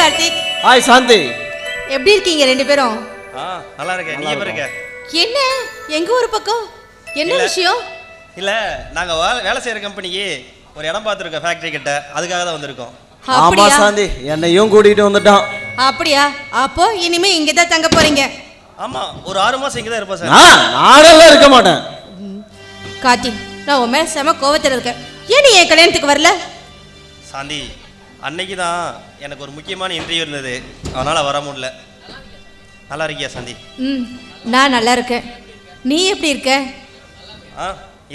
Karthik. Hi சாந்தி. எப்படி இருக்கீங்க ரெண்டு பேரும்? நல்லா இருக்கேன். நீ எப்படி இருக்க? என்ன எங்க ஒரு பக்கம் என்ன விஷயம்? இல்ல நாங்க வேலை செய்யற கம்பெனிக்கு ஒரு இடம் பார்த்துருக்கோம், ஃபேக்டரி கிட்ட. அதுக்காக தான் வந்திருக்கோம். ஆமா சாந்தி, என்னையும் கூட்டிட்டு வந்துட்டான். அப்படியா? அப்போ இனிமே இங்க தான் தங்க போறீங்க? ஆமா, ஒரு 6 மாசம் இங்க தான் இருப்போம் சார். நானெல்லாம் இருக்க மாட்டேன். கார்த்திக், நான் உன் மேல செம கோவத்துல இருக்கேன். ஏன் நீ என் கல்யாணத்துக்கு வரல? சாந்தி, அன்னைக்கு தான் எனக்கு ஒரு முக்கியமான இன்டர்வியூ இருந்தது, அதனால வர முடியல. நல்லா இருக்கியா சாந்தி? நான் நல்லா இருக்கேன். நீ எப்படி இருக்க?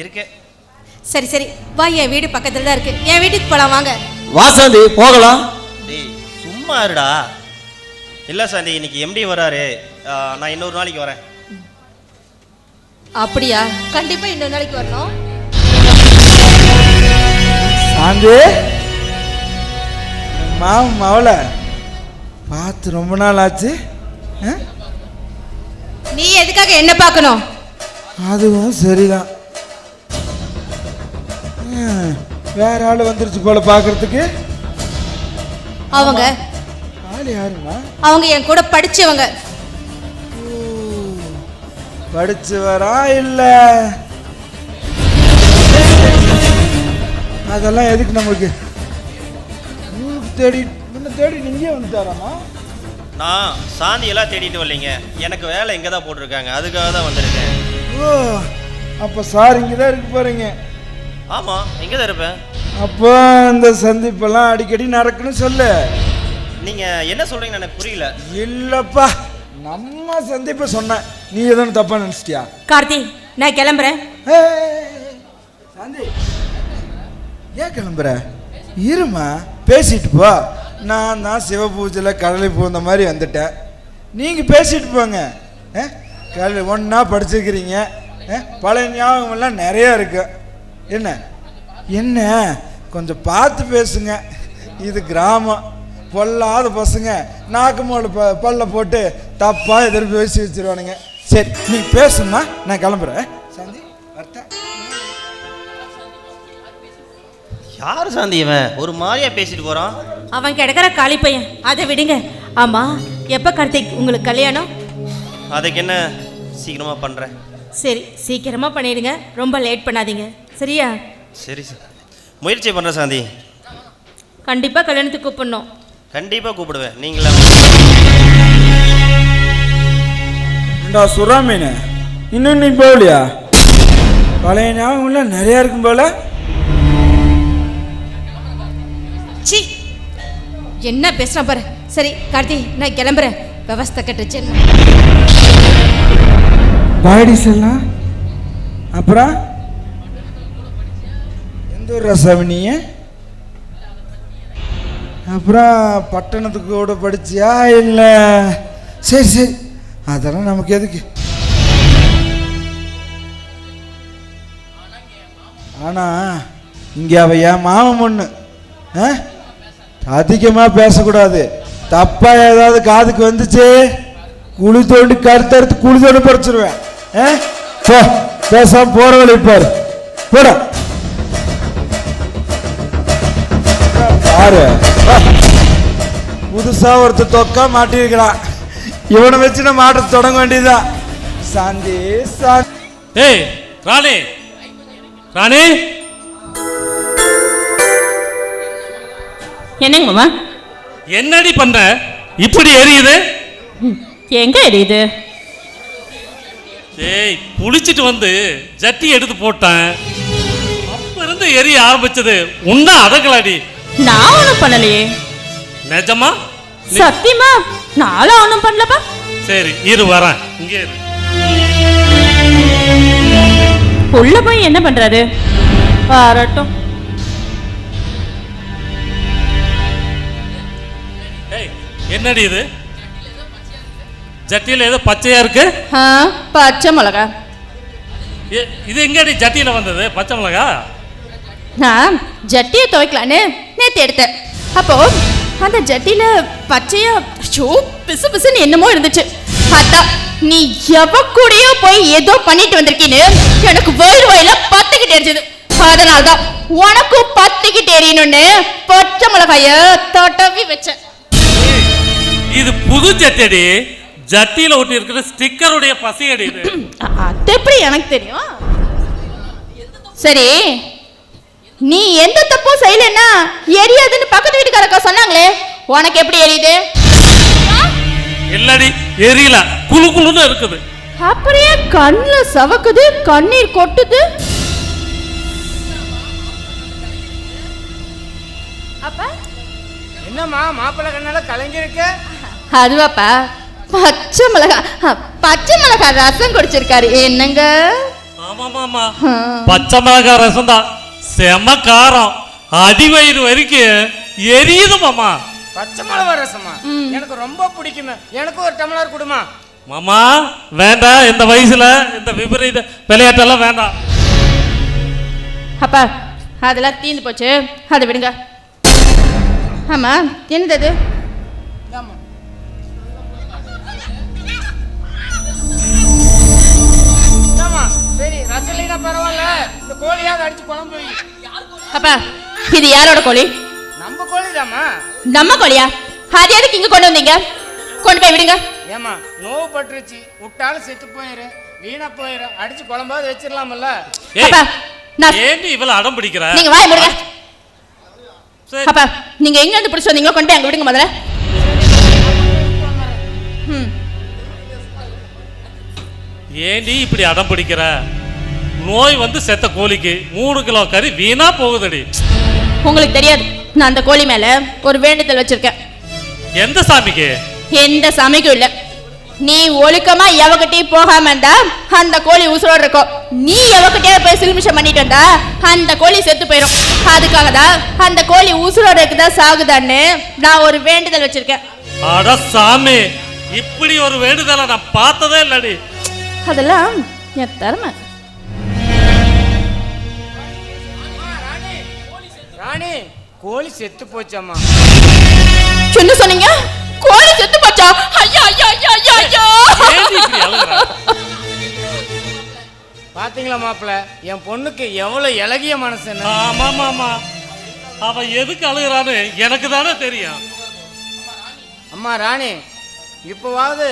இருக்கேன். சரி சரி, வா, என் வீடு பக்கத்துல தான் இருக்கு. என் வீட்டுக்கு போலாம், வாங்க. வா சாந்தி, போகலாம். டேய் சும்மா இருடா. இல்ல சாந்தி, இன்னைக்கு எம்டி வராரு, நான் இன்னொரு நாளைக்கு வரேன். அப்படியா? கண்டிப்பா இன்னொரு நாளைக்கு வரணும். சாந்தி, மாவள பார்த்து ரொம்ப நாள் ஆச்சு. நீ எதுக்காக என்ன பார்க்கணும்? அதுவும் சரிதான். வேற ஆள் வந்துருச்சு போல பாக்குறதுக்கு. அவங்க ஆள் யாருமா? அவங்க என் கூட படிச்சவங்க. படிச்சவரா இல்ல? அதெல்லாம் எதுக்கு நமக்கு? தேடி நீங்க வந்துட்டாராமா? நான் சாந்தி எல்லாம் தேடிட்டு வரலைங்க, எனக்கு வேலை இங்கே தான் போட்டிருக்காங்க, அதுக்காக தான் வந்திருக்கேன். ஓ, அப்போ சார் இங்கே தான் இருக்க போறீங்க? ஆமாம், இங்கே தான் இருப்பேன். அப்போ இந்த சந்திப்பெல்லாம் அடிக்கடி நடக்கணும்னு சொல்லு. நீங்கள் என்ன சொல்கிறீங்கன்னு எனக்கு புரியல. இல்லைப்பா, நம்ம சந்திப்பை சொன்னேன், நீ எதுவும் தப்பாக நினச்சிட்டியா? கார்த்தி, நான் கிளம்புறேன். சாந்தி, ஏன் கிளம்புற? இருமா, பேசிட்டு போ. நான் தான் சிவபூஜையில் கடலை பூந்த மாதிரி வந்துட்டேன், நீங்கள் பேசிட்டு போங்க. கடலை ஒன்றா படிச்சுக்கிறீங்க, பழைய ஞாபகமெல்லாம் நிறையா இருக்கு. என்ன என்ன கொஞ்சம் பார்த்து பேசுங்க. இது கிராமம், பொல்லாத பசங்க நாக்கு மேலே பல்ல போட்டு தப்பாக எதிர்ப்பு பேசி வச்சிருவானுங்க. சரி, நீ பேசுமா, நான் கிளம்புறேன். சாந்தி, யார் சாந்தி இவன்? ஒரு மாதிரியா பேசிட்டு போகிறான். அவன் கிடக்கிற காளி பையன், அதை விடுங்க. ஆமாம், எப்போ கார்த்திக் உங்களுக்கு கல்யாணம்? அதுக்கு என்ன, சீக்கிரமாக பண்ணுறேன். சரி, சீக்கிரமாக பண்ணிடுங்க, ரொம்ப லேட் பண்ணாதீங்க, சரியா? சரி சார், முயற்சி பண்ணுறேன் சாந்தி. கண்டிப்பாக கல்யாணத்துக்கு கூப்பிடணும். கண்டிப்பாக கூப்பிடுவேன். நீங்களா சுறாமீன் இன்னும் நீ போகலையா? பழைய ஞாபகம்லாம் நிறையா இருக்கும் போல. சி, என்ன பேசுகிறேன் பாரு. சரி கார்த்தி, நான் கிளம்புறேன். விவஸ்தை கட்டுச்சு. பாடிஸ் எல்லாம் அப்புறம் எந்த ஒரு ரசாவினிய? அப்புறம் பட்டணத்துக்கு கூட படிச்சியா இல்லை? சரி சரி, அதெல்லாம் நமக்கு எதுக்கு? ஆனா இங்க அவ என் மாமன் பொண்ணு. அதிகமாக பேசக்கூடாது. தப்பா ஏதாவது காதுக்கு வந்துச்சு, குழி தோண்டி கருத்தறுத்து குழி தோண்டி பறிச்சிருவேன். பேசாம போற வழி பாரு. போட பாரு, புதுசா ஒருத்தர் தொக்கா மாட்டிருக்கிறான். இவனை வச்சு நம்ம ஆட்ட தொடங்க வேண்டியதுதான். சாந்தி சாந்தி. ஏய் ராணி, ராணி. என்னங்க மாமா? என்னடி பண்ற? இப்படி எரியுது? எங்க எரியுது? ஏய், குளிச்சுட்டு வந்து ஜட்டி எடுத்து போட்டேன், அப்ப இருந்து எரிய ஆரம்பிச்சது. உன்ன அதகலாடி. நான் ஒண்ணும் பண்ணலையே. நிஜமா? சத்தியமா நானும் ஒண்ணும் பண்ணலப்பா. சரி இரு, வரேன். இங்கே இரு. உள்ள போய் என்ன பண்றாரு? வரட்டும். ஏய், என்னடி இது? ஜட்டியில ஏதோ பச்சையா இருக்கு. பச்சை மிளகா. இது எங்கடி ஜட்டியில வந்தது பச்சை மிளகா? நான் ஜட்டியை துவைக்கலான்னு நேற்று எடுத்தேன். அப்போ அந்த ஜட்டியில பச்சையா பிசு பிசுன்னு என்னமோ இருந்துச்சு. அதான் நீ எவ கூடயோ போய் ஏதோ பண்ணிட்டு வந்திருக்கீன்னு எனக்கு வேர்ல்டு வாயில பத்துக்கிட்டு எரிஞ்சது. அதனால்தான் உனக்கும் பத்துக்கிட்டு எரியணும்னு பச்சை மிளகாய தடவி வச்சேன். இது புது ஜட்டி அடி. ஜட்டியில ஒட்டி இருக்கிற ஸ்டிக்கருடைய பசி அடி இது. அது எப்படி எனக்கு தெரியும்? சரி, நீ எந்த தப்பும் செய்யலன்னா எரியாதுன்னு பக்கத்து வீட்டுக்காரக்கா சொன்னாங்களே, உனக்கு எப்படி எரியுது? இல்லடி, எரியல, குளு குளுன்னு இருக்குது. அப்படியே கண்ணுல சவக்குது, கண்ணீர் கொட்டுது. அப்ப என்னம்மா மாப்பிள்ளை கண்ணால கலங்கிருக்க? அதுவாப்பா, பச்சை மிளகா ரசம் குடிச்சிருக்காரு. என்னங்க? ஆமாமாமா, பச்சை மிளகாய் ரசம் தான், செம காரம், அடிவயிறு வரைக்கும் எரியுது மாமா. பச்சை மிளகா ரசமா? எனக்கு ரொம்ப பிடிக்குமே, எனக்கு ஒரு டம்ளர் கொடுமா. மாமா வேண்டாம், இந்த வயசுல இந்த விபரீத விளையாட்டெல்லாம் வேண்டாம். அப்பா அதெல்லாம் தீந்து போச்சு, அதை விடுங்க. ஆமா, என்னது? சரி, ரசம் பரவாயில்ல, இந்த கோழியாவது அடிச்சு குழம்பு வை. அப்பா இது யாரோட கோழி? நம்ம கோழி தாமா. நம்ம கோழியா? அது எதுக்கு இங்க கொண்டு வந்தீங்க? கொண்டு போய் விடுங்க. ஏமா, நோவு பட்டுருச்சு, விட்டாலும் செத்து போயிரு, வீணா போயிரு, அடிச்சு குழம்பாவது வச்சிடலாமல்ல. அப்பா நான் ஏண்டி இவ்வளவு அடம் பிடிக்கிற? நீங்க வாய் மூடுங்க. சரி. அப்பா நீங்க எங்க இருந்து பிடிச்சு வந்தீங்களோ கொண்டு போய் அங்க விடுங்க முதல்ல. ஏண்டி இப்படி அடம் பிடிக்கிற? நோய் வந்து செத்த கோழிக்கு 3 கிலோ கறி வீணா போகுதடி. உங்களுக்கு தெரியாது, நான் அந்த கோழி மேல ஒரு வேண்டுதல் வச்சிருக்கேன். எந்த சாமிக்கு? எந்த சாமிக்கும் இல்ல. நீ ஒழுக்கமா எவகிட்டையும் போகாம இருந்தா அந்த கோழி உசுரோடு இருக்கும். நீ எவகிட்டே போய் சில்மிஷம் பண்ணிட்டு வந்தா அந்த கோழி செத்து போயிடும். அதுக்காக தான் அந்த கோழி உசுரோட இருக்குதா சாகுதான்னு நான் ஒரு வேண்டுதல் வச்சிருக்கேன். அட சாமி, இப்படி ஒரு வேண்டுதலை நான் பார்த்ததே இல்லடி. அதெல்லாம் என் திறமை. ராணி, கோழி செத்து போச்சம்மா. என்ன சொன்னீங்க? கோழி செத்து போச்சா? ஐயா ஐயா ஐயா ஐயா ஐயா! ஏண்டி இப்படி அழுகுற? பாத்தீங்களா மாப்பிள்ள, என் பொண்ணுக்கு எவ்வளவு இலகிய மனசுன்னு. ஆமாமாமா, அவ எதுக்கு அழுகுறான்னு எனக்கு தானே தெரியும். அம்மா ராணி, இப்போவாவது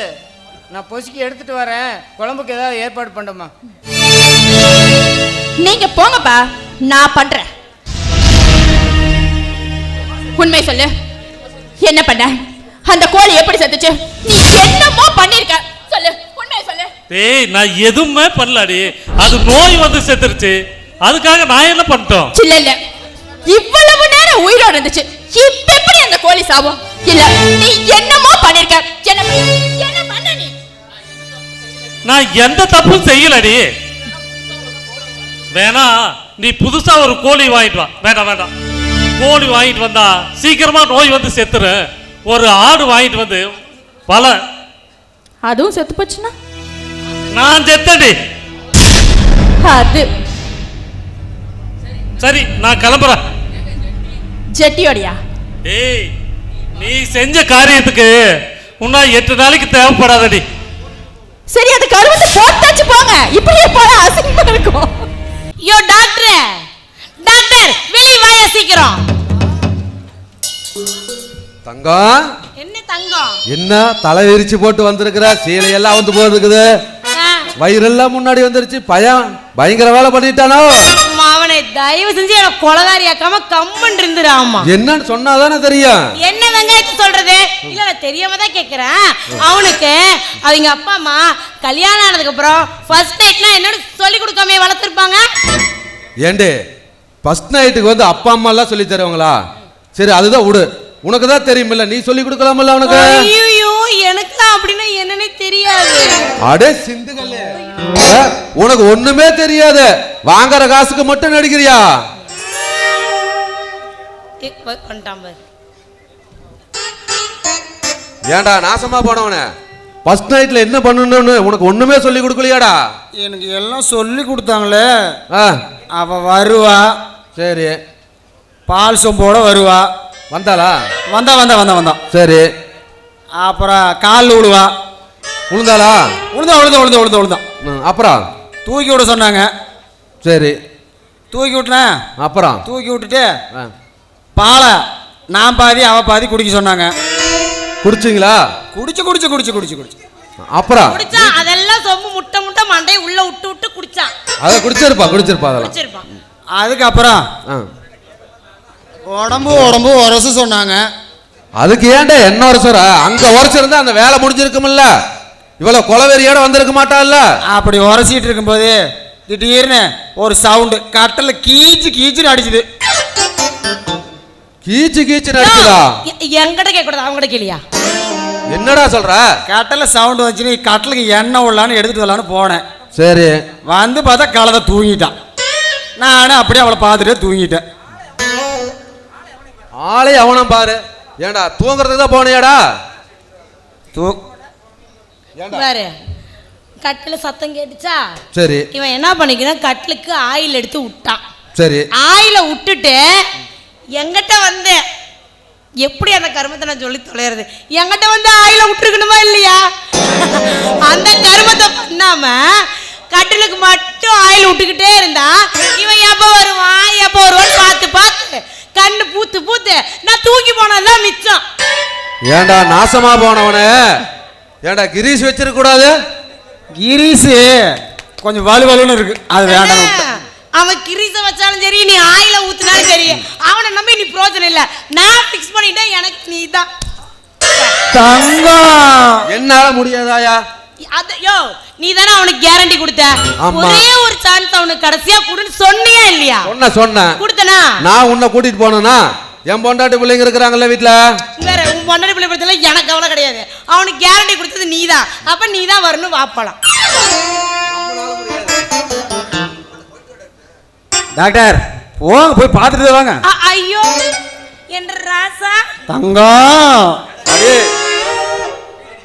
நான் பொசுக்கி எடுத்துட்டு வரேன், குழம்புக்கு ஏதாவது ஏற்பாடு பண்ணமா. நீங்க போங்கப்பா, நான் பண்றேன். உண்மை சொல்லு, என்ன பண்ண? அந்த கோழி எப்படி செத்துச்சு? நீ என்னமோ பண்ணிருக்க, சொல்லு, உண்மையை சொல்லு. டேய், நான் எதுவுமே பண்ணலடி, அது நோய் வந்து செத்துருச்சு, அதுக்காக நான் என்ன பண்ணிட்டோம்? இல்ல இல்ல, இவ்வளவு நேரம் உயிரோட இருந்துச்சு, இப்ப எப்படி அந்த கோழி சாவும்? இல்ல, நீ என்னமோ பண்ணிருக்க. என்ன பண்ண நீ? நான் எந்த தப்பும் செய்யலடி. வேணா நீ புதுசா ஒரு கோழி வாங்கிட்டு வா. வேண்டாம் வேண்டாம், கோழி வாங்கிட்டு வந்தா சீக்கிரமா நோய் வந்து செத்துரு. ஒரு ஆடு வாங்கிட்டு வந்து பல. அதுவும் செத்து போச்சுன்னா நான் செத்தடி. அது சரி, நான் கிளம்புறேன். ஜெட்டியோடியா? ஏய், நீ செஞ்ச காரியத்துக்கு உன்னா 8 நாளைக்கு தேவைப்படாதடி. சரி, அது கருவத்தை போட்டாச்சு போங்க. இப்படியே போற அசிங்கமா இருக்கும். யோ டாக்டர், டாக்டர் வெளிய வாயா சீக்கிரம். தங்கம், என்ன தங்கம்? என்ன தலை விரிச்சு போட்டு வந்திருக்கிற? சீலையெல்லாம் வந்து போயிருக்குது, வயிறெல்லாம் முன்னாடி வந்துருச்சு. பயங்கர வேலை பண்ணிட்டானோ? அவனை தயவு செஞ்சு என்ன கொலகாரியாக்காம கம்மன் இருந்துடாமா. என்னன்னு சொன்னாதானே தெரியும். என்ன வெங்காயத்தை சொல்றது? இல்ல நான் தெரியாம தான் கேக்குறேன். அவனுக்கு அவங்க அப்பா அம்மா கல்யாணம் ஆனதுக்கு அப்புறம் ஃபர்ஸ்ட் நைட்னா என்னன்னு சொல்லி கொடுக்காம வளர்த்துருப்பாங்க. ஏண்டே, ஃபர்ஸ்ட் நைட்டுக்கு வந்து அப்பா அம்மா எல்லாம் சொல்லி தருவாங்களா? சரி, அதுதான் விடு, உனக்கு தான் தெரியுமில்ல, நீ சொல்லி கொடுக்கலாமல்ல அவனுக்கு. ஐயோ, எனக்கு அப்படின்னா என்னன்னே தெரியாது. அடே சிந்துகளே, உனக்கு ஒண்ணுமே தெரியாது, வாங்குற காசுக்கு மட்டும் நடிக்கிறியா? ஏண்டா நாசமா போனவனே, ஃபர்ஸ்ட் நைட்ல என்ன பண்ணணும்னு உனக்கு ஒண்ணுமே சொல்லி கொடுக்கலையாடா? எனக்கு எல்லாம் சொல்லி கொடுத்தாங்களே. ஆ, அவ வருவா, சரி, பால் சொம்போட வருவா. வந்தாளா? வந்தா வந்தா வந்தா வந்தா சரி, அப்புறம் கால் விடுவா. உளுந்தாளா? உளுந்தா உளுந்தா உளுந்தா உளுந்தா உளுந்தா. அப்புறம் தூக்கி விட சொன்னாங்க. சரி, தூக்கி விட்டேன். அப்புறம் தூக்கி விட்டுட்டு பாலை நான் பாதி அவ பாதி குடிக்க சொன்னாங்க. குடிச்சிங்களா? குடிச்சு குடிச்சு குடிச்சு குடிச்சு குடிச்சு அப்புறம் குடிச்சான், அதெல்லாம் சொம்பு முட்டை முட்டை மண்டையை உள்ள விட்டு விட்டு குடிச்சான். அதை குடிச்சிருப்பா அதெல்லாம். குடிச்சிருப்பான். அதுக்கப்புறம் ஆ. உடம்பு உடம்பு உரசு சொன்னாங்க. அதுக்கு ஏன்டா என்ன உரசுற? அங்க உரசிருந்தா அந்த வேலை முடிஞ்சிருக்கும்ல. இவ்வளவு கொலவெறியோட வந்திருக்க மாட்டான்ல. அப்படி உரசிட்டு இருக்கும்போது திடீர்னு ஒரு சவுண்டு கட்டல கீச்சு கீச்சுன்னு அடிச்சுது. கீச்சு கீச்சு அடிச்சுதா? என்கிட்ட கேட்க கூடாது, அவங்க கேளியா? என்னடா சொல்ற? கட்டல சவுண்டு வந்துச்சுன்னு கட்டலுக்கு எண்ணெய் உள்ளான்னு எடுத்துட்டு வரலான்னு போனேன். சரி, வந்து பார்த்தா கலதை தூங்கிட்டான். நானும் அப்படியே அவளை பார்த்துட்டே தூங்கிட்டேன். ஆளே அவனம் பாரு. ஏண்டா தூங்குறதுக்கு தான் போனியாடா? பாரு, கட்டில சத்தம் கேட்டுச்சா? சரி, இவன் என்ன பண்ணிக்கிறான், கட்டிலுக்கு ஆயில் எடுத்து விட்டான். சரி, ஆயில விட்டுட்டு எங்கிட்ட வந்து எப்படி அந்த கருமத்தை நான் சொல்லி தொலைறது? எங்கிட்ட வந்து ஆயில விட்டுருக்கணுமா இல்லையா? அந்த கருமத்தை பண்ணாம கட்டிலுக்கு மட்டும் ஆயில் விட்டுக்கிட்டே இருந்தா இவன் எப்ப வருவான்னு பார்த்து பார்த்து கண்ணு பூத்து பூத்து நான் தூக்கி போனதான் மிச்சம். ஏண்டா நாசமா போனவனே, ஏண்டா கிரீஸ் வச்சிருக்க கூடாது? கிரீஸு கொஞ்சம் வலுவலுன்னு இருக்கு, அது வேண்டாம். அவன் கிரீஸ வச்சாலும் சரி, நீ ஆயில ஊத்துனாலும் சரி, அவனை நம்பி நீ பிரோஜனம் இல்ல. நான் பிக்ஸ் பண்ணிட்டேன், எனக்கு நீ தான் தங்கம். என்னால முடியாதாயா? யோ, நீ தானே அவனுக்கு கேரண்டி கொடுத்த. ஒரே ஒரு சான்ஸ் அவனுக்கு கடைசியா கொடுன்னு சொன்னியா இல்லையா? சொன்னேன். கொடுத்தனா? நான் உன்னை கூட்டிட்டு போனா என் பொண்டாட்டி பிள்ளைங்க இருக்கிறாங்கல்ல வீட்டுல, வேற உன் பொண்டாட்டி பிள்ளை பத்தில எனக்கு கவலை கிடையாது. அவனுக்கு கேரண்டி கொடுத்தது நீதான். அப்ப நீதான் வரணும், வாப்பலாம். டாக்டர் போங்க, போய் பார்த்துட்டு வாங்க. ஐயோ என்ற ராசா தங்கம்.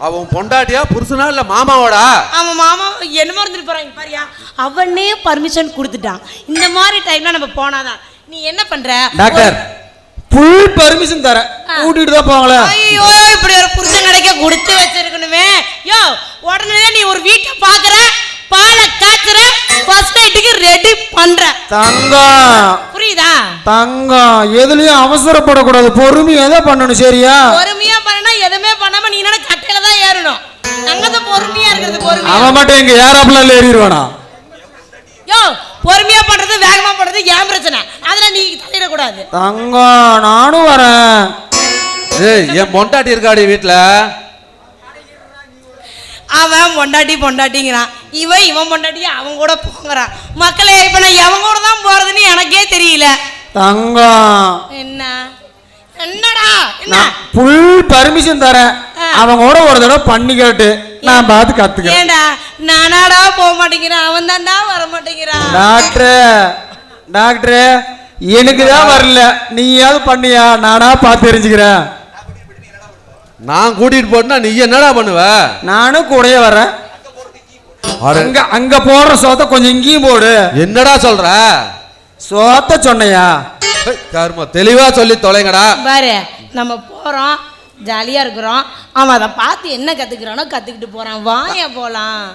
அவன் பொண்டாட்டியா புருஷனா இல்ல மாமாவோடா? அவன் மாமா என்னமோ இருந்துட்டு போறாங்க பாரியா. அவனே பர்மிஷன் கொடுத்துட்டான். இந்த மாதிரி டைம்ல நம்ம போனாதான். நீ என்ன பண்ற டாக்டர்? ஃபுல் பர்மிஷன் தர, கூட்டிட்டு தான் போங்களே. ஐயோ, இப்படி ஒரு புருஷன் கிடைக்க கொடுத்து வச்சிருக்கணுமே. யோ, உடனே நீ ஒரு வீட்டை பாக்குற, பாலை காய்ச்சற, ஃபர்ஸ்ட் நைட்டுக்கு ரெடி பண்ற. தங்கம் புரியுதா? தங்கம் எதுலயும் அவசரப்படக்கூடாது, பொறுமையா தான் பண்ணணும். சரியா? பொறுமையா பண்ணா எதுவுமே பண்ணாம நீ என்ன கட்டையில தான் ஏறணும். அங்கத பொறுமையா இருக்கிறது. பொறுமையா அவன் மட்டும் எங்க ஏரோப்ளேன்ல ஏறிடுவானா? யோ, பொறுமையா பண்றது வேகமா பண்றது ஏன் பிரச்சனை? அதுல நீ தலையிட கூடாது. தங்கம் நானும் வரேன். ஏய், என் பொண்டாட்டி இருக்காடி வீட்டுல. அவன் பொண்டாட்டிங்கிறான், இவன் பொண்டாட்டி அவன் கூட போங்கிறான். மக்களே, இப்ப நான் எவன் கூட தான் போறதுன்னு எனக்கே தெரியல. தங்கம் என்னடா என்ன? நான் ஃபுல் பர்மிஷன் தரேன். அவங்க கூட ஒரு தடவை பண்ணி கேட்டு நான் பார்த்து கத்துக்கிறேன். ஏண்டா நானாடா போக மாட்டேங்கிறேன், அவன் தான்டா வர மாட்டேங்கிறான். டாக்டர் எனக்கு தான் வரல, நீயாவது பண்ணியா? நானா பார்த்து தெரிஞ்சுக்கிறேன். நான் கூட்டிட்டு போனா நீ என்னடா பண்ணுவ? நானும் கூடயே வரேன். அங்க போடுற சோத்த கொஞ்சம் இங்கேயும் போடு. என்னடா சொல்ற? சோத்த சொன்னையா? கர்ம தெளிவா சொல்லி தொலைங்கடா. பாரு, நம்ம போறோம், ஜாலியா இருக்கிறோம். அவன் அதை பார்த்து என்ன கத்துக்கிறானோ கத்துக்கிட்டு போறான். வாயா போலாம்.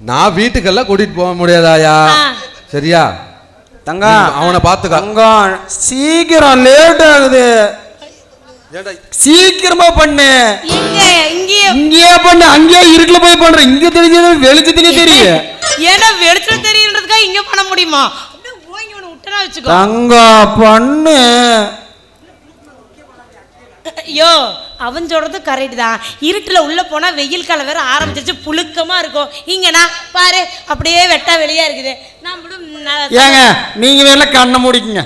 நான் வீட்டுக்கெல்லாம் கூட்டிட்டு போக முடியாதாயா? சரியா? தங்கம் அவனை பாத்துக்க. தங்கம் சீக்கிரம் லேட் ஆகுது, சீக்கிரமா பண்ணு. இங்கேயே பண்ணு, அங்கேயே இருட்டுல போய் பண்ற. இங்க தெரிஞ்சது வெளிச்சத்திலே தெரியும். ஏன்னா வெளிச்சத்துல தெரியுன்றதுக்காக இங்க பண்ண முடியுமா? தங்க பண்ணு. ஐயோ, அவன் சொல்றது கரெக்ட் தான். இருட்டுல உள்ள போனா வெயில் காலம் வேற ஆரம்பிச்சிருச்சு, புழுக்கமா இருக்கும். இங்கனா பாரு, அப்படியே வெட்டா வெளியா இருக்குது. ஏங்க நீங்க வேணா கண்ணை மூடிக்குங்க.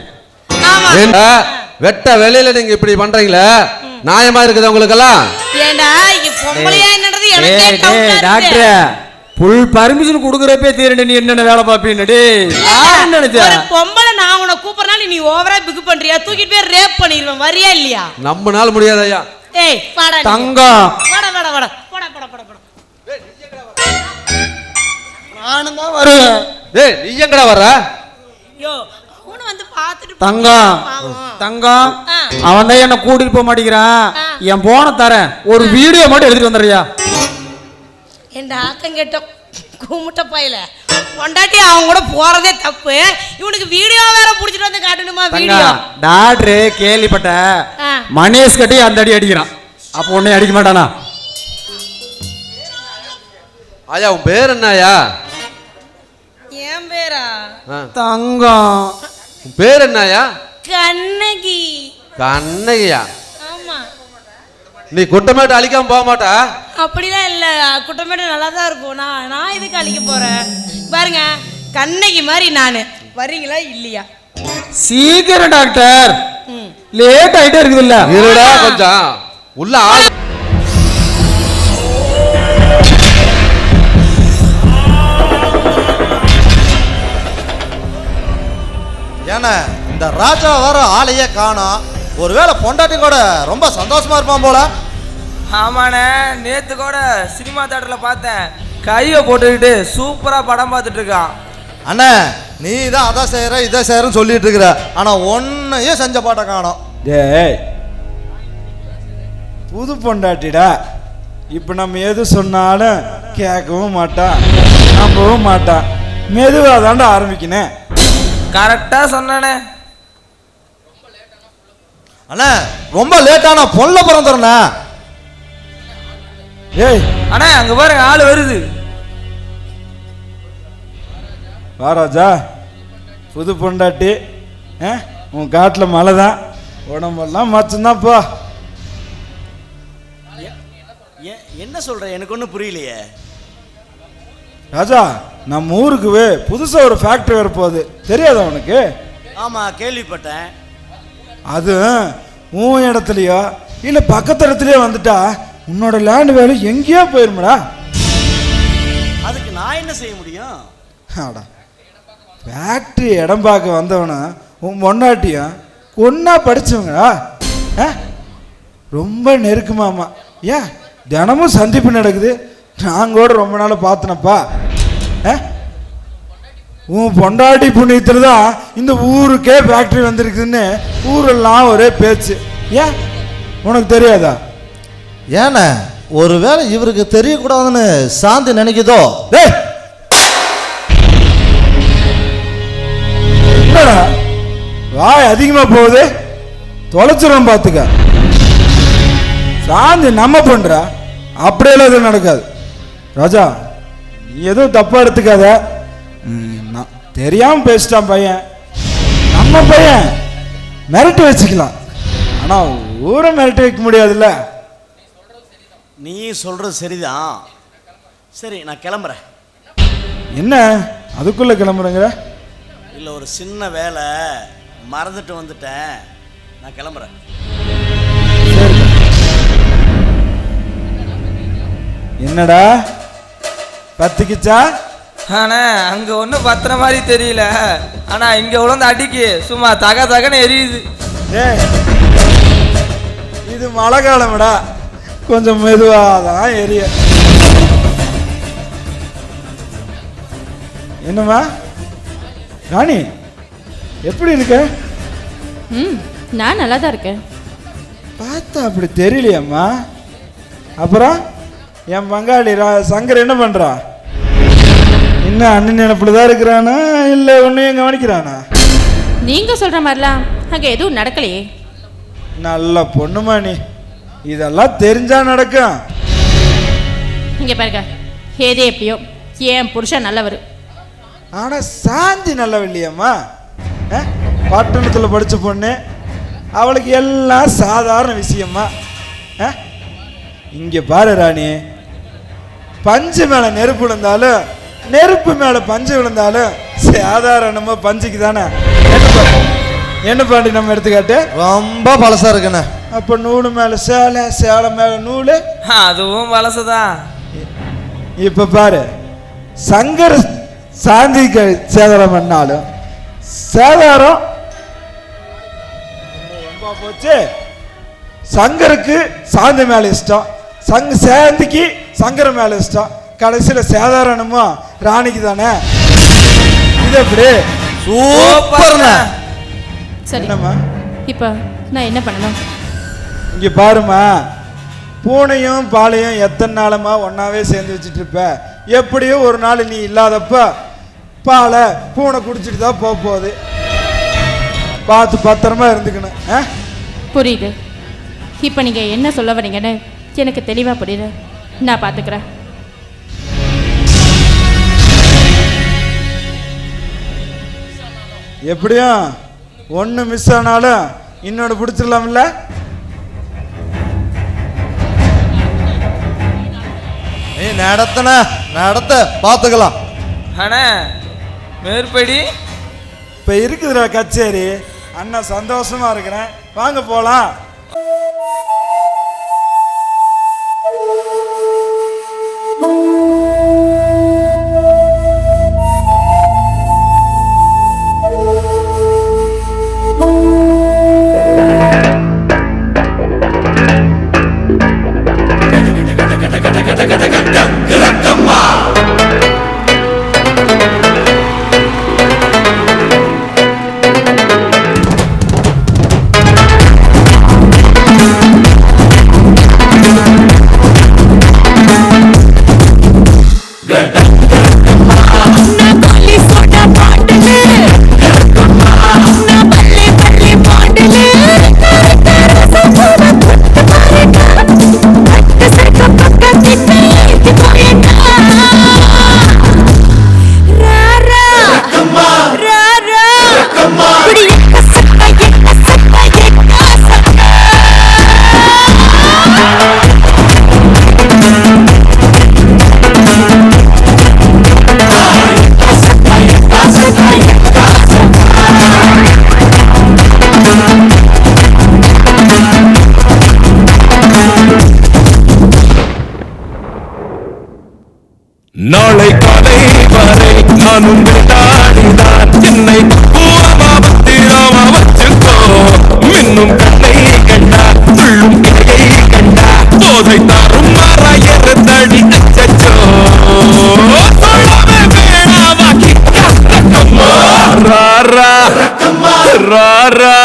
வெட்ட வெளியில நீங்க இப்படி பண்றீங்களே, நியாயமா இருக்குது உங்களுக்கு எல்லாம்? ஏண்டா இங்க பொம்பளையா என்னன்றது எனக்கே டவுட்டா இருக்கு. டாக்டர் ஃபுல் பர்மிஷன் கொடுக்கறப்பே தீரண்டி நீ என்னென்ன வேலை பாப்பீன்னு ஒரு பொம்பளை நான் உன்னை கூப்பிடறனால நீ ஓவரா பிக் பண்றியா? தூக்கிட்டு போய் ரேப் பண்ணிடுவேன். வரியா இல்லையா? நம்மனால முடியாதயா? ஏய் வாடா தங்கம். வாடா வாடா வாடா போடா போடா போடா போடா. நானும் தான் வருவேன். டேய் நீ எங்கடா வர்ற? யோ, அவன வந்து பாத்துட்டு தங்கம் தங்கம் அவன் தான் என்ன கூட்டிட்டு போக மாட்டேங்கிறான். என் போன தரேன், ஒரு வீடியோ மட்டும் எடுத்துட்டு வந்துடுறியா? என் ஆக்கம் கேட்டோம் கூமுட்ட பையில பொண்டாட்டி அவங்க கூட போறதே தப்பு. இவனுக்கு வீடியோ வேற புடிச்சிட்டு வந்து காட்டணுமா? வீடியோ டாக்டர் கேள்விப்பட்ட மணேஷ் கட்டி அந்த அடி அடிக்கிறான். அப்போ உன்னை அடிக்க மாட்டானா? ஐயா உன் பேர் என்னயா? என் பேரா தங்கம். உன் பேர் என்னயா? கண்ணகி. கண்ணகியா? ஆமா. நீ குட்டமேட்டு அழிக்காம போக மாட்டா? அப்படிலாம் இல்ல, குட்டமேட்டு நல்லா தான் இருக்கும். நான் இதுக்கு அழிக்க போறேன் பாருங்க. கண்ணகி மாதிரி நானு. வரீங்களா இல்லையா? சீக்கிரம் டாக்டர், லேட் ஆயிட்டே இருக்குது இல்ல? இருடா கொஞ்சம் உள்ள ஆள். ஏன்னா இந்த ராஜா வர ஆளையே காணோம். ஒருவேளை பொண்டாட்டி கூட ரொம்ப சந்தோஷமா இருப்பான் போல. ஆமாண்ணே, நேத்து கூட சினிமா தேட்டரில் பார்த்தேன். கையை போட்டுக்கிட்டு சூப்பரா படம் பார்த்துட்டு இருக்கான். அண்ணா நீ தான் அதை செய்யற இதை செய்யறன்னு சொல்லிட்டு இருக்கிற, ஆனா ஒன்னையும் செஞ்ச பாட்டை காணோம். டேய், புது பொண்டாட்டிடா. இப்போ நம்ம எது சொன்னாலும் கேட்கவும் மாட்டான், நம்பவும் மாட்டான். மெதுவாக தாண்டா ஆரம்பிக்கணும். கரெக்டா சொன்னானே. அண்ணா ரொம்ப லேட்டான பொல்ல பிறந்துறண்ணா. ஏய் அண்ணா அங்க பாருங்க, ஆள் வருது. வாராஜா, புது பொண்டாட்டி. உன் காட்டில் மழை தான், உடம்பெல்லாம் மச்சந்தான்ப்பா. என்ன சொல்ற, எனக்கு ஒன்றும் புரியலையே. ராஜா, நம்ம ஊருக்கு புதுசா ஒரு ஃபேக்டரி வரப்போகுது, தெரியாதா உனக்கு? ஆமா கேள்விப்பட்டேன். அது உன் இடத்துலையோ இல்லை பக்கத்து இடத்துலையோ வந்துட்டா உன்னோட லேண்ட் வேல்யூ எங்கேயோ போயிருமாடா. அதுக்கு நான் என்ன செய்ய முடியும்? ஆடா, ஃபேக்ட்ரி இடம் பார்க்க வந்தவனா உன் பொண்டாட்டியும் ஒன்றா படித்தவங்களா? ரொம்ப நெருக்கமாமா. ஏன் தினமும் சந்திப்பு நடக்குது, நான் கூட ரொம்ப நாள் பார்த்தனப்பா. உன் பொண்டாட்டி புண்ணியத்தில் தான் இந்த ஊருக்கே ஃபேக்ட்ரி வந்திருக்குதுன்னு ஊரெல்லாம் ஒரே பேச்சு. ஏன் உனக்கு தெரியாதா? ஏன்னா ஒருவேளை இவருக்கு தெரியக்கூடாதுன்னு சாந்தி நினைக்குதோ? என்னடா வாய் அதிகமா போகுது, தொலைச்சிரும் பார்த்துக்க. சாந்தி நம்ம பண்ற, அப்படியெல்லாம் எதுவும் நடக்காது. ராஜா, நீ எதுவும் தப்பா எடுத்துக்காத. தெரியாம பேசிட்டான் பையன், நம்ம பையன் மிரட்டி வச்சுக்கலாம், ஆனா ஊரை மிரட்டி வைக்க முடியாதுல்ல. நீ சொல்றது சரிதான். சரி நான் கிளம்புறேன். என்ன அதுக்குள்ள கிளம்புறேங்கிற? இல்லை ஒரு சின்ன வேலை மறந்துட்டு வந்துட்டேன், நான் கிளம்புறேன். என்னடா பத்துக்குச்சா? ஆனா அங்க ஒன்றும் பத்துற மாதிரி தெரியல, ஆனா இங்க உழந்து அடிக்கு சும்மா தக தகன்னு எரியுது. இது மழை காலம்டா, கொஞ்சம் மெதுவாதான் எரிய. என்னம்மா ராணி, எப்படி இருக்க? நான் நல்லா தான் இருக்கேன். பார்த்தா அப்படி தெரியலையம்மா. அப்புறம் என் பங்காளி சங்கர் என்ன பண்றா? இன்னும் அண்ணன் நினைப்புல தான் இருக்கிறானா இல்லை ஒன்னையும் கவனிக்கிறானா? நீங்க சொல்ற மாதிரிலாம் அங்க எதுவும் நடக்கலையே. நல்ல பொண்ணுமா நீ, இதெல்லாம் தெரிஞ்சா நடக்கும். இங்க பாருங்க, ஏதே எப்படியோ என் புருஷன் நல்லவர். ஆனா சாந்தி நல்லவில்லையம்மா. பட்டணத்தில் படிச்ச பொண்ணு, அவளுக்கு எல்லாம் சாதாரண விஷயமா. இங்க பாரு ராணி, பஞ்சு மேல நெருப்பு விழுந்தாலும் நெருப்பு மேல பஞ்சு விழுந்தாலும் சாதாரணமா பஞ்சுக்கு தானே. என்ன பாண்டி நம்ம எடுத்துக்காட்டு? ரொம்ப பழசா இருக்குண்ணே. அப்ப நூலு மேல சேலை, சேலை மேல நூலு, அதுவும் வலசுதான். இப்ப பாரு, சங்கர் சாந்திக்கு சேதாரம் பண்ணாலும் சேதாரம் போச்சு. சங்கருக்கு சாந்தி மேல இஷ்டம், சாந்திக்கு சங்கர மேல இஷ்டம், கடைசியில சேதாரணமோ ராணிக்கு தானே. இது எப்படி? சூப்பர்ண்ணே. சரி, என்னம்மா இப்போ நான் என்ன பண்ணணும்? இங்க பாருமா, பூனையும் பாலையும் எத்தனை நாளமா ஒன்னாவே சேர்ந்து வச்சுட்டு இருப்ப. எப்படியும் ஒரு நாள் நீ இல்லாதப்ப பாலை பூனை குடிச்சிட்டு தான் போக போகுது. பார்த்து பத்திரமா இருந்துக்கணும். புரியுது. இப்போ நீங்கள் என்ன சொல்ல வரீங்கன்னு எனக்கு தெளிவாக புரியுது. நான் பார்த்துக்கிறேன். எப்படியும் ஒன்று மிஸ் ஆனாலும் இன்னொன்று பிடிச்சிடலாம்ல. நீ நடத்த பார்த்துக்கலாம். அண்ணே மேற்படி இப்போ இருக்குதுடா கச்சேரி. அண்ணன் சந்தோஷமா இருக்கிறேன், வாங்க போகலாம். நாளை காலை வரை நான் உங்கள் தாடிதான் என்னை பத்திரமா வச்சுக்கோ. மின்னும் கண்ணை கண்டா துள்ளும் கிளையை கண்டா போதை தாரும் மாறாயறதடி அச்சச்சோ. சொல்லவே வேணாவா கிக்கா ரக்கம்மா ராரா ராரா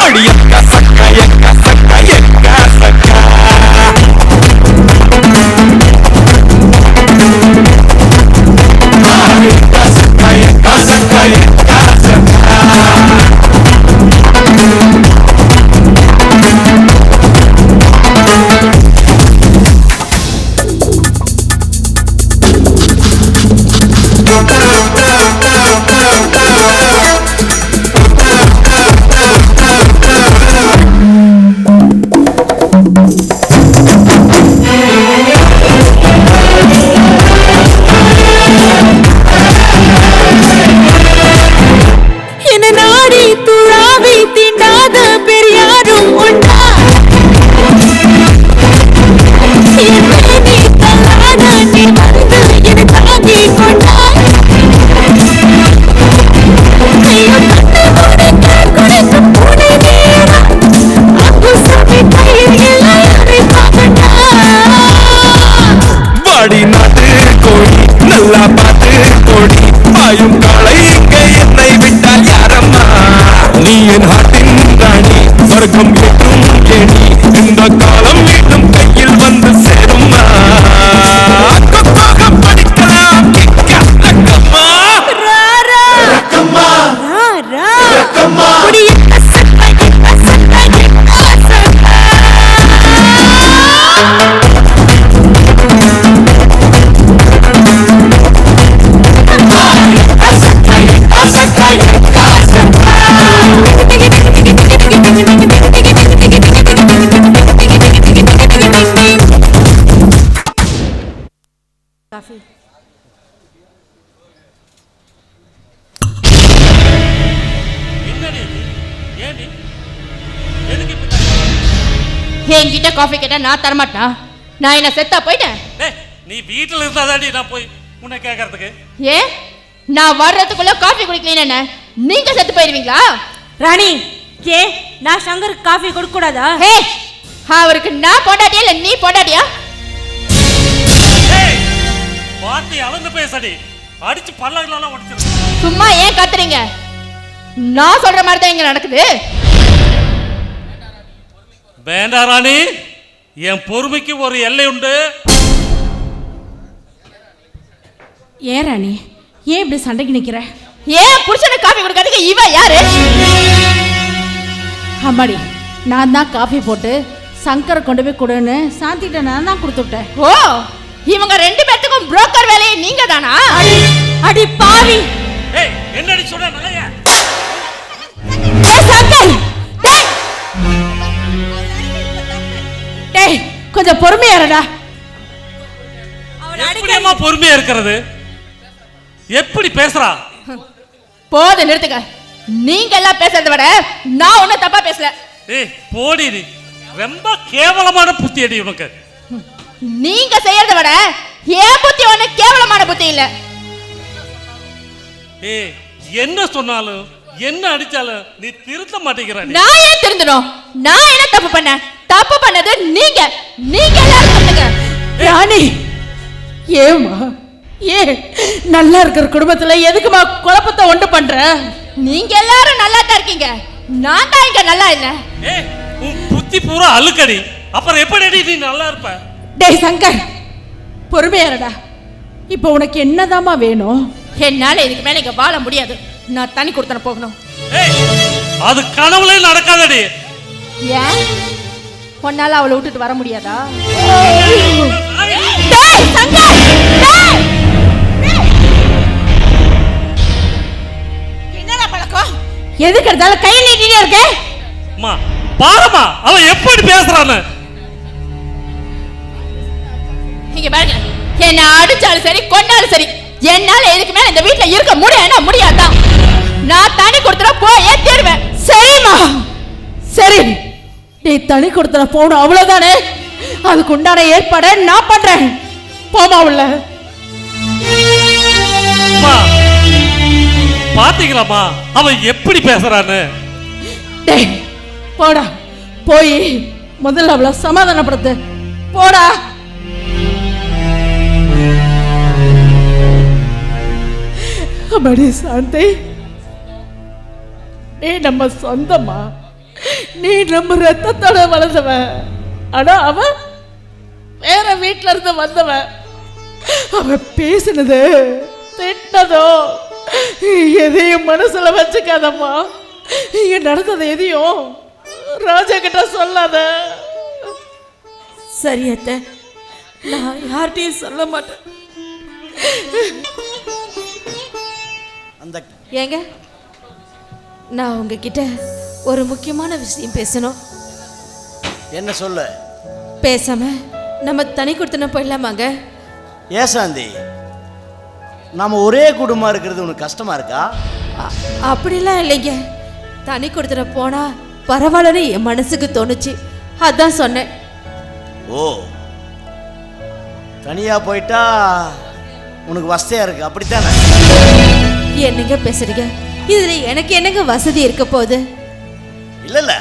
அடியக்கா சக்கா எக்கா சக்கா எக்கா சக்கா. சொர்க்கம் எட்டும் கேணி இந்த காலம் மீண்டும் கையில் வந்து சேருமா. படிக்கலாம் ரக்கம்மா ரக்கம்மா ரக்கம்மா என்கிட்ட காஃபி கேட்டா நான் தரமாட்டா? நான் என்ன செத்தா போயிட்டேன்? நீ வீட்டில் இருந்தாதாடி நான் போய் உன்னை கேட்கறதுக்கு. ஏன் நான் வர்றதுக்குள்ள காஃபி குடிக்கலன்னு நீங்க செத்து போயிருவீங்களா? ராணி ஏ நான் சங்கருக்கு காஃபி கொடுக்க கூடாதா? ஹே அவருக்கு நான் பொண்டாட்டியா இல்ல நீ பொண்டாட்டியா? வார்த்தை அளந்து பேசடி, அடிச்சு பல்லகளெல்லாம் உடைச்சிரு. சும்மா ஏன் கத்துறீங்க? நான் சொல்ற மாதிரி தான் இங்க நடக்குது. வேண்டா ராணி, என் பொறுமைக்கு ஒரு எல்லை உண்டு. ஏன் ராணி ஏன் இப்படி சண்டைக்கு நிக்கிற? ஏன் புருஷனை காஃபி கொடுக்கறதுக்கு இவ யாரு? அம்மாடி நான் தான் காஃபி போட்டு சங்கரை கொண்டு போய் கொடுன்னு சாந்திட்ட நான் தான் கொடுத்துட்டேன். ஓ, இவங்க 2 பேத்துக்கும் புரோக்கர் வேலையை நீங்க தானா? அடி பாவி! ஏய் என்னடி சொல்ற நகைய? சங்கர்! டேய் கொஞ்சம் பொறுமையா இருடா. எப்படியம்மா பொறுமையா இருக்கிறது? எப்படி பேசுறா? போது நிறுத்துங்க. நீங்க எல்லாம் பேசுறதை விட நான் ஒன்னும் தப்பா பேசல. ஏய் போடி நீ. ரொம்ப கேவலமான புத்தி அடி உனக்கு. நீங்க செய்யறதை விட ஏன் புத்தி ஒண்ணு கேவலமான புத்தி இல்ல. ஏய் என்ன சொன்னாலும் என்ன அடிச்சாலும் நீ திருத்த மாட்டேங்கிற. நான் ஏன் திருந்தணும்? நான் என்ன தப்பு பண்ணேன்? தப்பு பண்ணது நீங்க. நீங்க எல்லாரும் சொல்லுங்க. ராணி ஏமா நல்லா இருக்கிற குடும்பத்துல எதுக்குமா குழப்பத்தை உண்டு பண்ற? நீங்க எல்லாரும் நல்லா தான் இருக்கீங்க. நான் தான் இங்க நல்லா இல்ல. ஏய் உன் புத்தி பூரா அழுக்கடி. அப்புறம் எப்படி நீ நல்லா இருப்ப? டேய் சங்கர் பொறுமையா இருடா. இப்போ உனக்கு என்னதாமா வேணும்? என்னால இதுக்கு மேல இங்க வாழ முடியாது. நான் தனி கொடுத்தன போகணும். ஏய் அது கனவுல நடக்காதடி. ஏன் உன்னால அவளை விட்டுட்டு வர முடியாதா? டேய் சங்கர் டேய் என்னடா பழக்கம்? எதுக்கு எடுத்தாலும் கை நீட்டிட்டே இருக்க? அம்மா பாருமா அவன் எப்படி பேசுறான்னு. இங்க பாருங்க, என்ன அடிச்சாலும் சரி கொண்டாலும் சரி என்னால இதுக்கு மேல இந்த வீட்டுல இருக்க முடியாதான். நான் தனி கொடுத்துட போயே தேடுவேன். சரிம்மா சரி, நீ தனி கொடுத்துட போகணும் அவ்வளவுதானே. அதுக்கு உண்டான ஏற்பாடை நான் பண்றேன். போமா உள்ள. பாத்தீங்களாமா அவன் எப்படி பேசுறான்னு? டேய் போடா, போய் முதல்ல அவளை சமாதானப்படுத்து. போடா. அம்மாடி சாந்தி, நீ நம்ம சொந்தமா, நீ நம்ம ரத்தத்தோட வளர்ந்தவன். ஆனா அவன் வேற வீட்டுல இருந்து வந்தவன். அவன் பேசினது திட்டதோ எதையும் மனசுல வச்சுக்காதம்மா. இங்க நடந்தது எதையும் ராஜா கிட்ட சொல்லாத. சரியத்த, நான் யார்கிட்டையும் சொல்ல மாட்டேன். ஏங்க, நான் உங்ககிட்ட ஒரு முக்கியமான விஷயம் பேசணும். என்ன சொல்லு? பேசாம நம்ம தனி கொடுத்தன போயிடலாமாங்க? ஏசாந்தி, நம்ம ஒரே குடும்பம் இருக்கிறது உனக்கு கஷ்டமா இருக்கா? அப்படிலாம் இல்லைங்க. தனி கொடுத்தன போனா பரவாயில்லன்னு என் மனசுக்கு தோணுச்சு, அதான் சொன்னேன். ஓ, தனியா போயிட்டா உனக்கு வசதியா இருக்கு அப்படித்தானே? என்னங்க பேசுறீங்க? இதுல எனக்கு என்னங்க வசதி இருக்க போகுது? இல்ல இல்ல,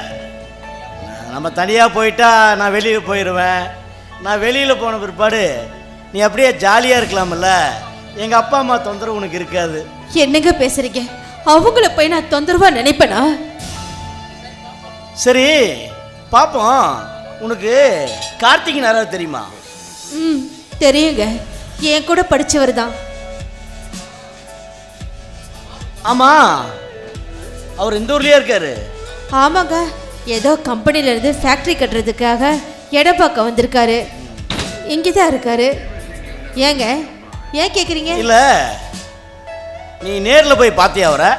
நம்ம தனியா போயிட்டா நான் வெளியே போயிடுவேன். நான் வெளியில போன பிற்பாடு நீ அப்படியே ஜாலியா இருக்கலாம்ல. எங்க அப்பா அம்மா தொந்தரவு உனக்கு இருக்காது. என்னங்க பேசுறீங்க? அவங்கள போய் நான் தொந்தரவா நினைப்பேனா? சரி பாப்போம். உனக்கு கார்த்திக் யாராவது தெரியுமா? தெரியுங்க, என் கூட படிச்சவர் தான். ஆமா, அவர் இந்த ஊர்லயே இருக்காரு. ஆமாங்க, ஏதோ கம்பெனில இருந்து ஃபேக்டரி கட்டுறதுக்காக இடம் பார்க்க வந்திருக்காரு. இங்கதான் இருக்காரு. ஏங்க ஏன் கேக்குறீங்க? இல்ல, நீ நேர்ல போய் பாத்தியா அவரை?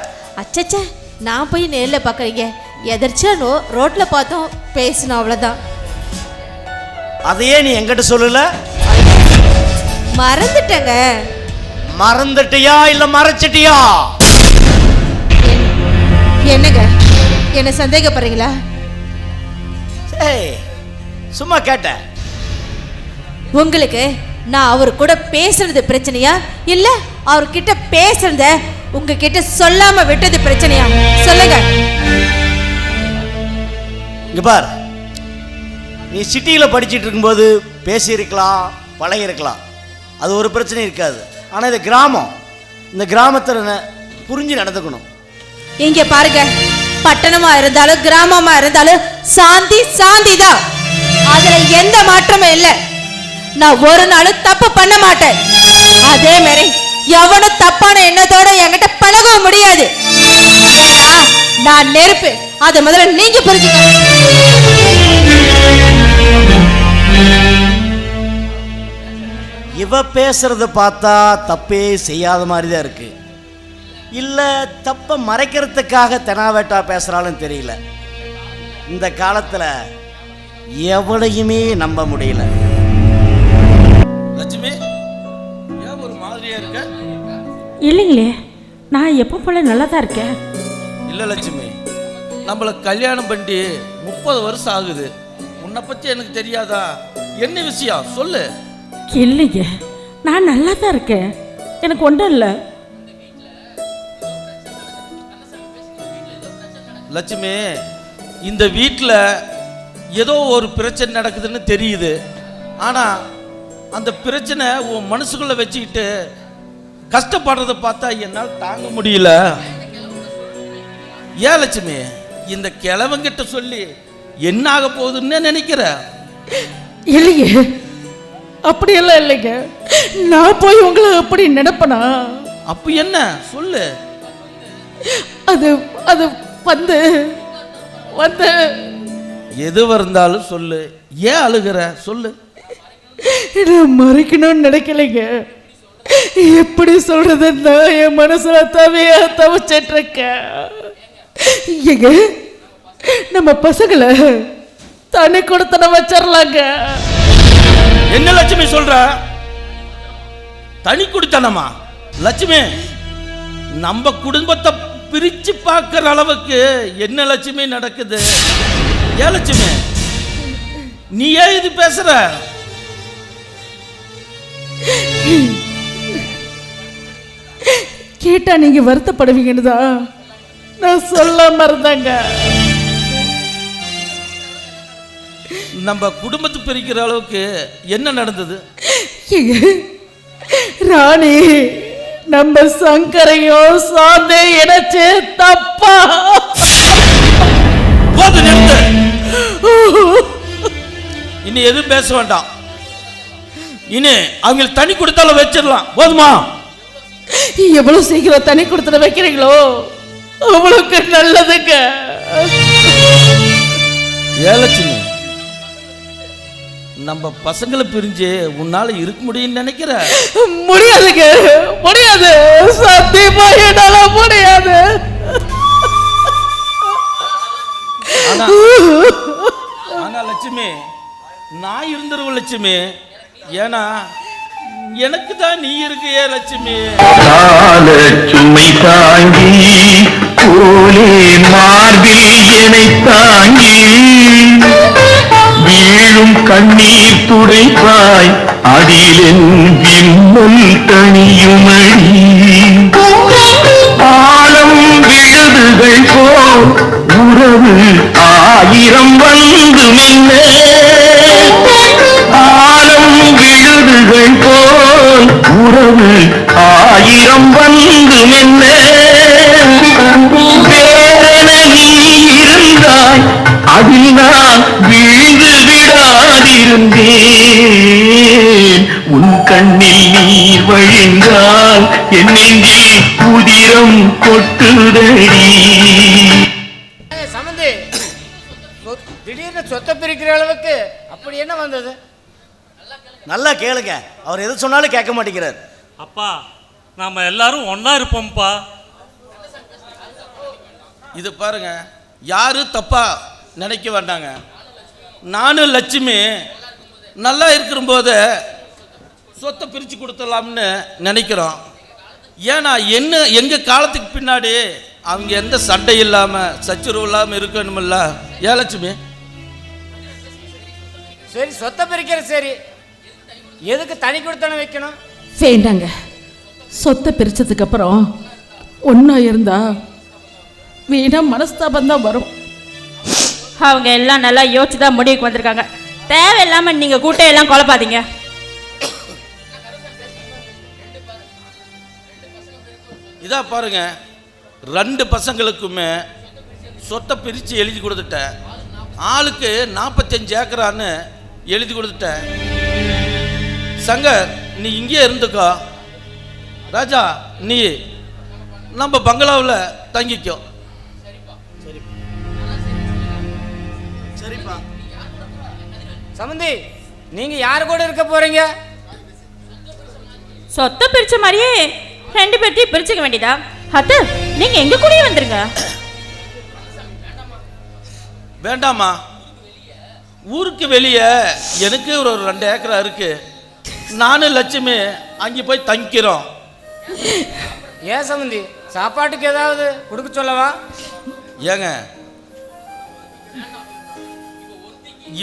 அச்சச்சா, நான் போய் நேர்ல பார்க்கறீங்க? எதர்ச்சியா ரோட்ல பார்த்தோம், பேசணும், அவ்வளவுதான். அதையே நீ என்கிட்ட சொல்லல? மறந்துட்டேங்க. மறந்துட்டியா இல்ல மறைச்சிட்டியா? என்னங்க என்ன சந்தேகப்படுறீங்களா? சும்மா கேட்டேன். உங்களுக்கு நான் அவர் கூட பேசுறது பிரச்சனையா, இல்ல அவர்கிட்ட பேசுறத உங்ககிட்ட சொல்லாம விட்டது பிரச்சனையா? சொல்லுங்க. இங்க பார், நீ சிட்டியில் படிச்சுட்டு இருக்கும்போது பேசியிருக்கலாம், பழகிருக்கலாம், அது ஒரு பிரச்சனை இருக்காது. ஆனால் இது கிராமம், இந்த கிராமத்தில் புரிஞ்சு நடந்துக்கணும். இங்க பாருங்க, பட்டணமா இருந்தாலும் கிராமமா இருந்தாலும் சாந்தி சாந்தி தான். அதுல எந்த மாற்றமும் இல்லை. நான் ஒரு நாளும் தப்பு பண்ண மாட்டேன். அதே மாதிரி எவனும் தப்பான எண்ணத்தோட என்கிட்ட பழகவும் முடியாது. நான் நெருப்பு, அதை முதல்ல நீங்க புரிஞ்சுக்க. இவ பேசுறத பார்த்தா தப்பே செய்யாத மாதிரி தான் இருக்கு. இல்லை தப்பை மறைக்கிறதுக்காக தெனாவேட்டா பேசுகிறாலும் தெரியல. இந்த காலத்தில் எவளையுமே நம்ப முடியல. லட்சுமி ஏன் ஒரு மாதிரியா இருக்க? இல்லைங்களே, நான் எப்போ போல நல்லா தான் இருக்கேன். இல்லை லட்சுமி, நம்மளை கல்யாணம் பண்ணி 30 வருஷம் ஆகுது. உன்னை பற்றி எனக்கு தெரியாதா? என்ன விஷயம் சொல்லு. இல்லைங்க, நான் நல்லா தான் இருக்கேன், எனக்கு ஒன்றும் இல்லை. லட்சுமி, இந்த வீட்டில் ஏதோ ஒரு பிரச்சனை நடக்குதுன்னு தெரியுது. ஆனால் அந்த பிரச்சனை உன் மனசுக்குள்ளே வச்சுக்கிட்டு கஷ்டப்படுறத பார்த்தா என்னால் தாங்க முடியல. ஏன் லட்சுமி, இந்த கிழவங்கிட்ட சொல்லி என்ன ஆக போகுதுன்னு நினைக்கிற? இல்லைங்க, அப்படியெல்லாம் இல்லைங்க. நான் போய் உங்களை அப்படி நினைப்பனா? அப்போ என்ன சொல்லு. அது அது வந்து வந்து எதுவாக இருந்தாலும் சொல்லு. ஏன் அழுகிற சொல்லு. நான் மறைக்கணும்னு நினைக்கலைங்க. எப்படி சொல்றதுன்னா என் மனசுல தவிச்சிட்டு இருக்கேன். ஏங்க, நம்ம பசங்களை தனி கொடுத்தன வச்சிடலாங்க. என்ன லட்சுமி சொல்ற? தனி குடித்தனமா? லட்சுமி, நம்ம குடும்பத்தை பிரிச்சு பார்க்கிற அளவுக்கு என்ன லட்சுமி நடக்குது? ஏன் லட்சுமி, நீ ஏன் இது பேசுற? கேட்டா நீங்க வருத்தப்படுவீங்கன்னு தான் நான் சொல்லாம இருந்தாங்க. நம்ம குடும்பத்தை பிரிக்கிற அளவுக்கு என்ன நடந்தது? ராணி நம்ம சங்கரையோ சாந்தே இணைச்சு தப்பா. போது நிறுத்து. இனி எதுவும் பேச வேண்டாம். இனி அவங்க தனி கொடுத்தாலும் வச்சிடலாம். போதுமா? எவ்வளவு சீக்கிரம் தனி கொடுத்துட வைக்கிறீங்களோ அவ்வளவுக்கு நல்லதுங்க. ஏலட்சுமி, நம்ம பசங்களை பிரிஞ்சு உன்னால இருக்க முடியும்னு நினைக்கிற? முடியாதுங்க, முடியாது. சத்தியமா என்னால முடியாது. ஆனா லட்சுமி, நான் இருந்துருவேன் லட்சுமி. ஏன்னா எனக்கு தான் நீ இருக்கியே லட்சுமி. சுமை தாங்கி போலே மார்பில் என்னை தாங்கி வீழும் கண்ணீர் துடைப்பாய் அதிலென் விம்மல் தனியுமடி ஆழம் விழுதுகள் போல் உறவு 1000 வந்து மின்ன ஆழம் விழுதுகள் போல் உறவு 1000 வந்து மென்ன வேறென நீ இருந்தாய் அதில் நான் வீழ்ந்து விடாதிருந்தேன் உன் கண்ணில் நீர் வழிந்தால் என் நெஞ்சில் புதிரம் கொட்டுதடி. சம்பந்தி, திடீர்னு சொத்தை பிரிக்கிற அளவுக்கு அப்படி என்ன வந்தது? நல்லா கேளுங்க, அவர் எது சொன்னாலும் கேட்க மாட்டேங்கிறார். அப்பா, நாம எல்லாரும் ஒண்ணா இருப்போம்ப்பா. இது பாருங்க, யாரும் தப்பா நினைக்க வேண்டாங்க. நானும் லட்சுமி நல்லா இருக்கிற சொத்தை பிரித்து கொடுத்துடலாம்னு நினைக்கிறோம். ஏன்னா என்ன எங்கள் காலத்துக்கு பின்னாடி அவங்க எந்த சண்டை இல்லாமல் சச்சுரவு இல்லாமல் இருக்கணுமில்ல. ஏன் லட்சுமி? சரி, சொத்தை பிரிக்கிற சரி, எதுக்கு தனி கொடுத்தன வைக்கணும்? வேண்டாங்க. சொத்தை பிரிச்சதுக்கு அப்புறம் ஒன்னா இருந்தா வீணா மனஸ்தாபம் தான் வரும். அவங்க எல்லாம் நல்லா யோசிச்சு தான் முடிவுக்கு வந்திருக்காங்க. தேவையில்லாம நீங்க கூட்டையெல்லாம் குழப்பாதீங்க. இதா பாருங்க, 2 பசங்களுக்குமே சொத்தை பிரித்து எழுதி கொடுத்துட்டேன். ஆளுக்கு 45 ஏக்கரான்னு எழுதி கொடுத்துட்டேன். சங்கர், நீ இங்கே இருந்துக்கோ. ராஜா, நீ நம்ம பங்களாவில் தங்கிக்கோ. சரிப்பா. சம்பந்தி, நீங்க யாரு கூட இருக்க போறீங்க? சொத்தை பிரிச்ச மாதிரியே 2 பேர்த்தையும் பிரிச்சுக்க வேண்டியதா? அத்தை நீங்க எங்க கூடயே வந்துருங்க. வேண்டாமா, ஊருக்கு வெளியே எனக்கு ஒரு 2 ஏக்கரா இருக்கு. நானும் லட்சுமி அங்கே போய் தங்கிக்கிறோம். ஏன் சம்பந்தி, சாப்பாட்டுக்கு ஏதாவது கொடுக்க சொல்லவா? ஏங்க,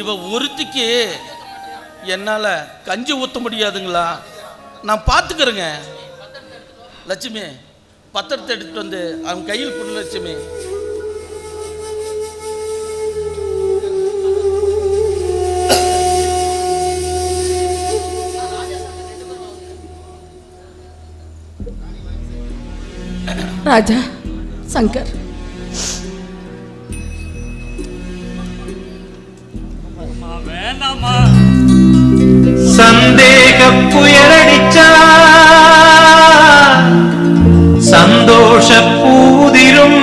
இவ ஒருத்திக்கு என்னால் கஞ்சி ஊற்ற முடியாதுங்களா? நான் பார்த்துக்கிறேங்க. லட்சுமி, பத்திரத்தை எடுத்துட்டு வந்து அவன் கையில் கொடு. லட்சுமி, ராஜா சங்கர், வேண்டாமா. சந்தேக புயலடிச்சா சந்தோஷ பூதிரும்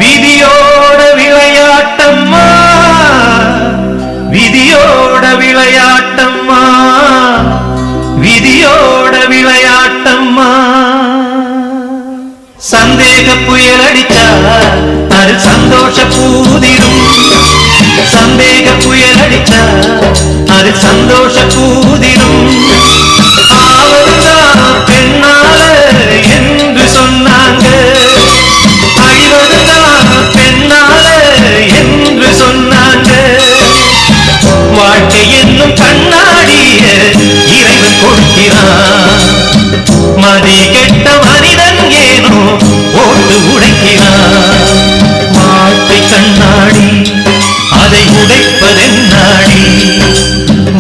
விதியோட விளையாட்டம்மா, விதியோட விளையாட்டம்மா, விதியோட விளையாட்டம்மா. சந்தேக புயலடிச்சா அது சந்தோஷ பூதிரும், சந்தேக புயலடிச்சா அது சந்தோஷ பூதிரும். ஆவதுதான் பெண்ணால என்று சொன்னாங்க, அழிவதுதான் பெண்ணால என்று சொன்னாங்க. வாழ்க்கை என்னும் கண்ணாடிய இறைவன் கொடுக்கிறான், மதி கெட்ட மனிதன் ஏனோ ஓட்டு உடைக்கிறான். வாழ்க்கை கண்ணாடி அதை உடைப்பதென்னாடி,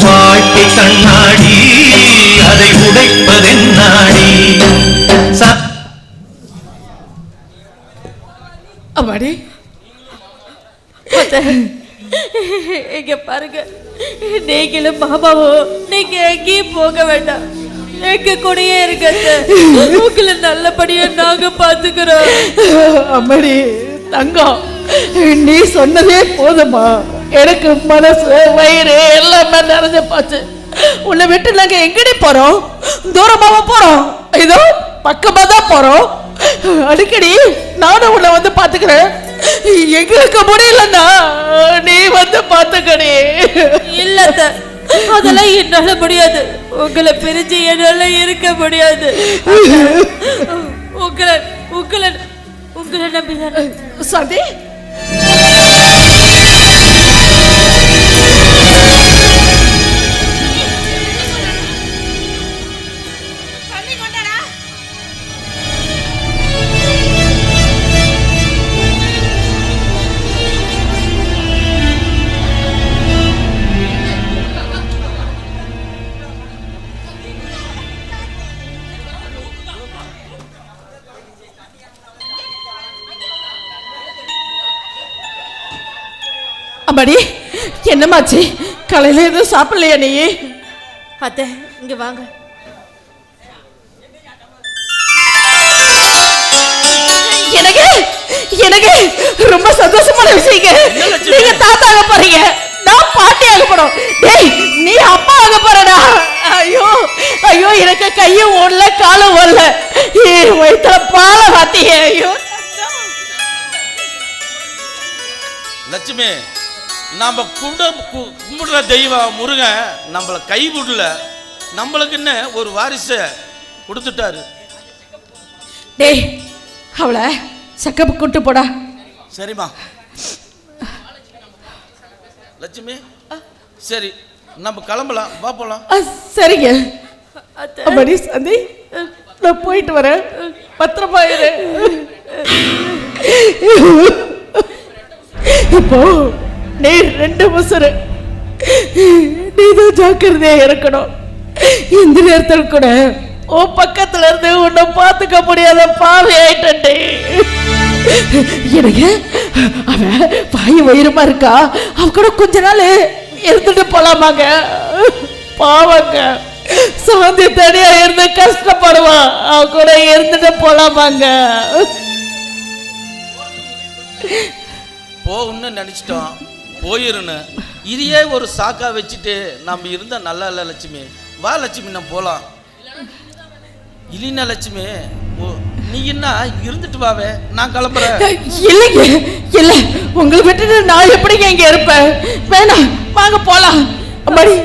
வாழ்க்கை கண்ணாடி அதை உடைப்பதென்னாடி. அம்மாடி இங்க பாருங்க, நீங்களும் பாபாவும் நீங்க எங்கேயும் போக வேண்டாம், எங்க கூடயே இருக்க. உங்களை நல்லபடியா நாங்க பாத்துக்கிறோம். அம்மாடி தங்கம், நீ சொன்னதே போதுமா, எனக்கு மனசு வயிறு எல்லாமே நிறைஞ்ச போச்சு. உன்னை விட்டு நாங்க எங்கடி போறோம்? தூரமாவா போறோம்? இதோ பக்கமா தான் போறோம். அடிக்கடி நானும் உன்னை வந்து பாத்துக்கிறேன். எங்களுக்கு முடியலன்னா நீ வந்து பாத்துக்கடி. இல்ல அதெல்லாம் என்னால முடியாது, உங்களை பிரிஞ்சு என்னால இருக்க முடியாது. உங்களை உங்களை உங்களை நம்பிதான் சதி. அம்மாடி என்னமாச்சு? காலையில எதுவும் சாப்பிடலையா நீ? அத்தை இங்க வாங்க. எனக்கு எனக்கு ரொம்ப சந்தோஷமான விஷயங்க. நீங்க தாத்தா ஆக போறீங்க, நான் பாட்டி ஆக போறோம். டேய் நீ அப்பா ஆக போறடா. ஐயோ ஐயோ, எனக்கு கையும் ஓடல காலும் ஓடல, வயிற்றுல பால வாத்திய. ஐயோ லட்சுமி, நம்ம கும்பிடுற தெய்வம் முருகன் நம்மளை கைவிடல, நம்மளுக்குன்னு ஒரு வாரிசை கொடுத்துட்டாரு. டேய் அவளை சக்கப்பு கூட்டு போடா. சரிம்மா லட்சுமி, சரி நம்ம கிளம்பலாம், வா போலாம். சரிங்க அம்மாடி சந்தி, நான் போயிட்டு வரேன், பத்திரமா இரு. இப்போ நீ 2 முசுறு, நீதான் ஜாக்கிரதையா இருக்கணும். இந்த நேரத்தில் கூட உன் பக்கத்துல இருந்து உன்னை பார்த்துக்க முடியாத பாவி ஆயிட்டே. எனக்கு அவன் பாய் வயிறுமா இருக்கா, அவ கூட கொஞ்ச நாள் இருந்துட்டு போலாமாங்க. பாவங்க சாந்தி தனியா இருந்து கஷ்டப்படுவான், அவ கூட இருந்துட்டு போலாமாங்க. போகணும்னு நினைச்சிட்டோம், போயிருன்னு இதையே ஒரு சாக்கா வச்சுட்டு நம்ம இருந்தா நல்லா இல்லை லட்சுமி. வா லட்சுமி நம்ம போகலாம். இல்லைன்னா லட்சுமி நீ என்ன இருந்துட்டு வாவே, நான் கிளம்புறேன். இல்லைங்க, இல்ல உங்களை விட்டுட்டு நான் எப்படிங்க இங்க இருப்பேன்? வேணாம், வாங்க போலாம். அம்மாடி